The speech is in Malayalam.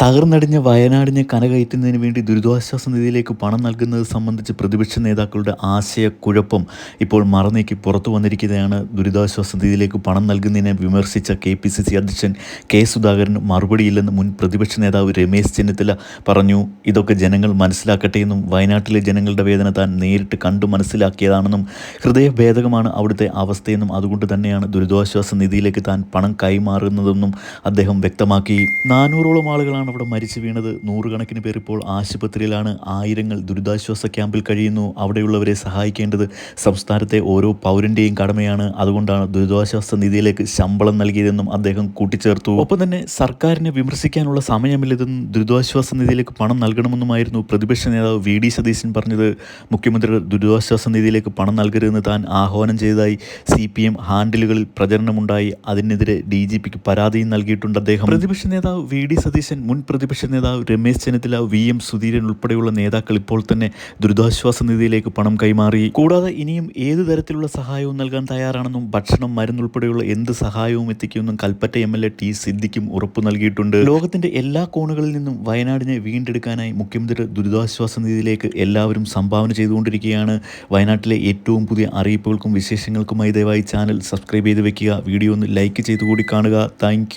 തകർന്നടിഞ്ഞ വയനാടിനെ കരകയറ്റുന്നതിന് വേണ്ടി ദുരിതാശ്വാസ നിധിയിലേക്ക് പണം നൽകുന്നത് സംബന്ധിച്ച് പ്രതിപക്ഷ നേതാക്കളുടെ ആശയക്കുഴപ്പം ഇപ്പോൾ മറനീക്കി പുറത്തു വന്നിരിക്കുകയാണ്. ദുരിതാശ്വാസ നിധിയിലേക്ക് പണം നൽകുന്നതിനെ വിമർശിച്ച KPCC അധ്യക്ഷൻ K സുധാകരന് മറുപടിയില്ലെന്ന് മുൻ പ്രതിപക്ഷ നേതാവ് രമേശ് ചെന്നിത്തല പറഞ്ഞു. ഇതൊക്കെ ജനങ്ങൾ മനസ്സിലാക്കട്ടെ എന്നും വയനാട്ടിലെ ജനങ്ങളുടെ വേദന താൻ നേരിട്ട് കണ്ടു മനസ്സിലാക്കിയതാണെന്നും ഹൃദയഭേദകമാണ് അവിടുത്തെ അവസ്ഥയെന്നും അതുകൊണ്ട് തന്നെയാണ് ദുരിതാശ്വാസ നിധിയിലേക്ക് താൻ പണം കൈമാറുന്നതെന്നും അദ്ദേഹം വ്യക്തമാക്കി. 400ഓളം ആളുകളാണ് അവിടെ മരിച്ചു വീണത്. നൂറുകണക്കിന് പേർ ഇപ്പോൾ ആശുപത്രിയിലാണ്. ആയിരങ്ങൾ ദുരിതാശ്വാസ ക്യാമ്പിൽ കഴിയുന്നു. അവിടെയുള്ളവരെ സഹായിക്കേണ്ടത് സംസ്ഥാനത്തെ ഓരോ പൗരൻ്റെയും കടമയാണ്. അതുകൊണ്ടാണ് ദുരിതാശ്വാസ നിധിയിലേക്ക് ശമ്പളം നൽകിയതെന്നും അദ്ദേഹം കൂട്ടിച്ചേർത്തു. ഒപ്പം തന്നെ സർക്കാരിനെ വിമർശിക്കാനുള്ള സമയമില്ലെന്നും ദുരിതാശ്വാസ നിധിയിലേക്ക് പണം നൽകണമെന്നുമായിരുന്നു പ്രതിപക്ഷ നേതാവ് VD സതീശൻ പറഞ്ഞത്. മുഖ്യമന്ത്രിയുടെ ദുരിതാശ്വാസ നിധിയിലേക്ക് പണം നൽകരുതെന്ന് താൻ ആഹ്വാനം ചെയ്തതായി CPM ഹാൻഡിലുകളിൽ പ്രചരണമുണ്ടായി. അതിനെതിരെ DGPക്ക് പരാതിയും നൽകിയിട്ടുണ്ട് അദ്ദേഹം. പ്രതിപക്ഷ നേതാവ് VD സതീശൻ, മുൻ പ്രതിപക്ഷ നേതാവ് രമേശ് ചെന്നിത്തല, VM സുധീരൻ ഉൾപ്പെടെയുള്ള നേതാക്കൾ ഇപ്പോൾ തന്നെ ദുരിതാശ്വാസ നിധിയിലേക്ക് പണം കൈമാറി. കൂടാതെ ഇനിയും ഏതു തരത്തിലുള്ള സഹായവും നൽകാൻ തയ്യാറാണെന്നും ഭക്ഷണം, മരുന്നുൾപ്പെടെയുള്ള എന്ത് സഹായവും എത്തിക്കുമെന്നും കൽപ്പറ്റ MLA T സിദ്ദിഖും ഉറപ്പു നൽകിയിട്ടുണ്ട്. ലോകത്തിന്റെ എല്ലാ കോണുകളിൽ നിന്നും വയനാടിനെ വീണ്ടെടുക്കാനായി മുഖ്യമന്ത്രിയുടെ ദുരിതാശ്വാസ നിധിയിലേക്ക് എല്ലാവരും സംഭാവന ചെയ്തുകൊണ്ടിരിക്കുകയാണ്. വയനാട്ടിലെ ഏറ്റവും പുതിയ അറിയിപ്പുകൾക്കും വിശേഷങ്ങൾക്കുമായി ദയവായി ചാനൽ സബ്സ്ക്രൈബ് ചെയ്ത് വെക്കുക. വീഡിയോ ഒന്ന് ലൈക്ക് ചെയ്തുകൂടി കാണുക. താങ്ക്